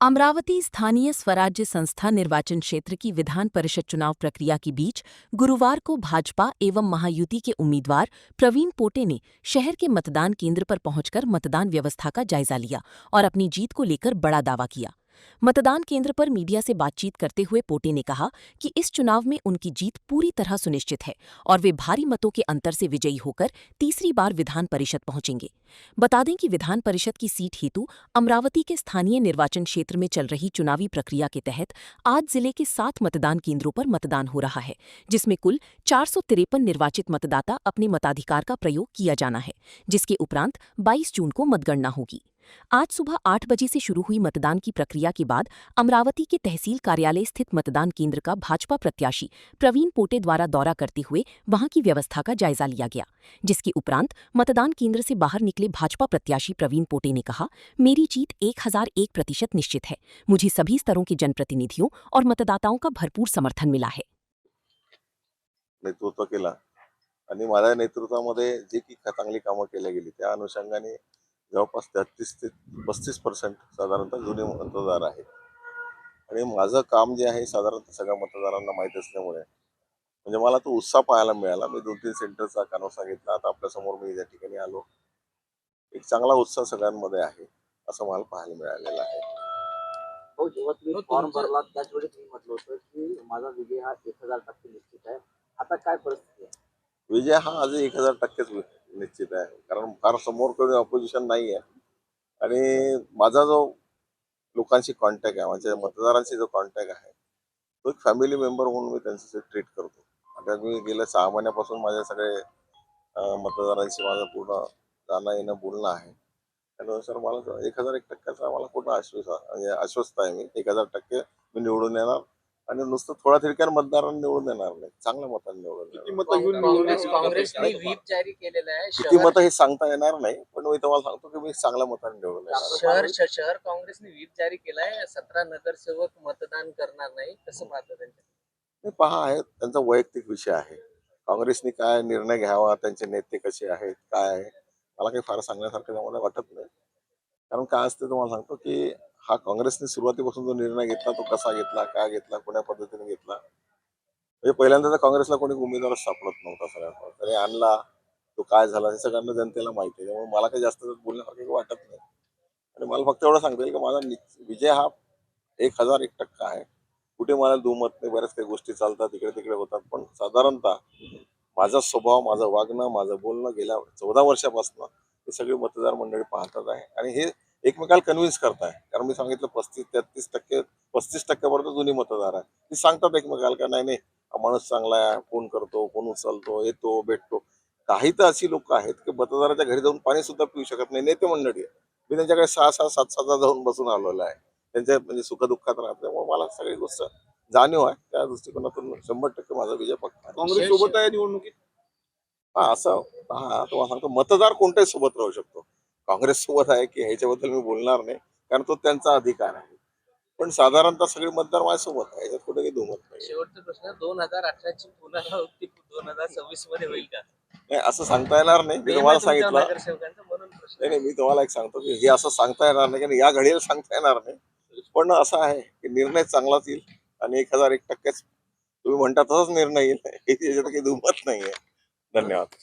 अमरावती स्थानीय स्वराज्य संस्था निर्वाचन क्षेत्र की विधान परिषद चुनाव प्रक्रिया के बीच गुरुवार को भाजपा एवं महायुति के उम्मीदवार प्रवीण पोटे ने शहर के मतदान केंद्र पर पहुंचकर मतदान व्यवस्था का जायजा लिया और अपनी जीत को लेकर बड़ा दावा किया। मतदान केंद्र पर मीडिया से बातचीत करते हुए पोटे ने कहा कि इस चुनाव में उनकी जीत पूरी तरह सुनिश्चित है और वे भारी मतों के अंतर से विजयी होकर तीसरी बार विधान परिषद पहुंचेंगे। बता दें कि विधान परिषद की सीट हेतु अमरावती के स्थानीय निर्वाचन क्षेत्र में चल रही चुनावी प्रक्रिया के तहत आज जिले के 7 मतदान केंद्रों पर मतदान हो रहा है, जिसमें कुल 453 निर्वाचित मतदाता अपने मताधिकार का प्रयोग किया जाना है, जिसके उपरांत 22 जून को मतगणना होगी। आज सुबह 8 बजे से शुरू हुई मतदान की प्रक्रिया के बाद अमरावती के तहसील कार्यालय स्थित मतदान केंद्र का भाजपा प्रत्याशी प्रवीण पोटे द्वारा दौरा करते हुए वहां की व्यवस्था का जायजा लिया गया, जिसके उपरांत मतदान केंद्र से बाहर निकले भाजपा प्रत्याशी प्रवीण पोटे ने कहा, मेरी जीत 1001% निश्चित है। मुझे सभी स्तरों के जनप्रतिनिधियों और मतदाताओं का भरपूर समर्थन मिला है। नेतृत्व केला आणि माझ्या नेतृत्वामध्ये जी की चांगली कामं केल्या गेली त्या अनुषंगाने जवळपास 33 ते 35% साधारणतः जुने मतदार आहेत आणि माझं काम जे आहे साधारणतः सगळ्या मतदारांना माहीत असल्यामुळे म्हणजे मला तो उत्साह पाहायला मिळाला। मी 2-3 सेंटरचा कानोसा घेतला, आता आपल्या समोर मी या ठिकाणी आलो। एक चांगला उत्साह सगळ्यांमध्ये आहे असं मला पाहायला मिळालेलं आहे। हो, जेव्हा तुम्ही फॉर्म भरला त्याचवेळी तुम्ही म्हटलं होतं की माझा विजय हा 1000% निश्चित आहे। आता काय परिस्थिती आहे? विजय हा आज 1000%च निश्चित आहे, कारण फार समोर कोणी ऑपोजिशन नाही आहे आणि माझा जो लोकांशी कॉन्टॅक्ट आहे, माझ्या मतदारांशी जो कॉन्टॅक्ट आहे तो एक फॅमिली मेंबर म्हणून मी त्यांच्याशी ट्रीट करतो। आता मी गेल्या 6 महिन्यापासून माझ्या सगळे मतदारांशी माझं पूर्ण जाणं येणं बोलणं आहे। त्यानुसार मला 1001%चा मला पूर्ण आश्वस्त आहे मी। 1000% मी निवडून येणार आणि नुसतं थोड्या थिरक्या मतदारांनी निवडून येणार नाही, चांगल्या मतांनी निवडून येणार। काँग्रेसने व्हीप जारी केलेला आहे। किती मतं हे सांगता येणार नाही, पण मी तुम्हाला सांगतो की मी चांगल्या मतांनी निवडून येणार। शहर काँग्रेसने व्हीप जारी केलाय, 17 नगरसेवक मतदान करणार नाही, कसं पाहता त्यांच्या? हे पहा आहे त्यांचा वैयक्तिक विषय आहे। काँग्रेसने काय निर्णय घ्यावा, त्यांचे नेते कसे आहेत, काय आहे, मला काही फार सांगण्यासारखं त्यामध्ये वाटत नाही। कारण काय असते तुम्हाला सांगतो की हा काँग्रेसने सुरुवातीपासून जो निर्णय घेतला तो कसा घेतला, काय घेतला, कोण्या पद्धतीने घेतला, म्हणजे पहिल्यांदा तर काँग्रेसला कोणी उमेदवार सापडत नव्हता सगळ्यांना, तरी आणला तो काय झाला हे सगळ्यांना जनतेला माहिती आहे। त्यामुळे मला काही जास्त बोलण्यासारखं वाटत नाही आणि मला फक्त एवढं सांगता येईल की माझा विजय हा 1001% आहे। कुठे मला दुमत नाही, बऱ्याच काही गोष्टी चालतात इकडे तिकडे होतात, पण साधारणतः माझा स्वभाव, माझं वागणं, माझं बोलणं गेल्या 14 वर्षापासून हे सगळे मतदार मंडळी पाहतात आहे आणि हे एकमेकाला कन्व्हिन्स करताय। कारण मी सांगितलं 35-33% 35% पर्यंत जुनी मतदार आहे, ती सांगतात एकमेकाला का नाही नाही हा माणूस चांगला आहे, फोन करतो, फोन उचलतो, येतो, भेटतो। काही तर अशी लोक आहेत की मतदाराच्या घरी जाऊन पाणी सुद्धा पिऊ शकत नाही, नेते मंडळी आहे। मी त्यांच्याकडे 6-6, 7-7 जाऊन बसून आलेलो आहे, त्यांच्या म्हणजे सुखदुःखात राहत। त्यामुळे मला सगळी गोष्ट जाणीव आहे, त्या दृष्टिकोनातून 100% माझा विजय पक्का आहे। काँग्रेस सोबत आहे निवडणुकीत? हा असं पहा, तुम्हाला सांगतो मतदार कोणत्याही सोबत राहू शकतो। काँग्रेस सोबत आहे की ह्याच्याबद्दल मी बोलणार नाही, कारण तो त्यांचा अधिकार आहे, पण साधारणतः सगळे मतदार माझ्यासोबत आहे, याच्यात कुठे काही दुमत नाही। शेवटचा प्रश्न, 2018ची पुनरावृत्ती 2026 मध्ये होईल का? नाही असं सांगता येणार नाही, मी तुम्हाला सांगितलं। नगरसेवकांचा म्हणून प्रश्न. नाही मी तुम्हाला एक सांगतो की हे असं सांगता येणार नाही, कारण या घडीला सांगता येणार नाही, पण असं आहे की निर्णय चांगलाच येईल आणि 1001%च तुम्ही म्हणता तसाच निर्णय येईल, याच्यात काही दुमत नाहीये। धन्यवाद।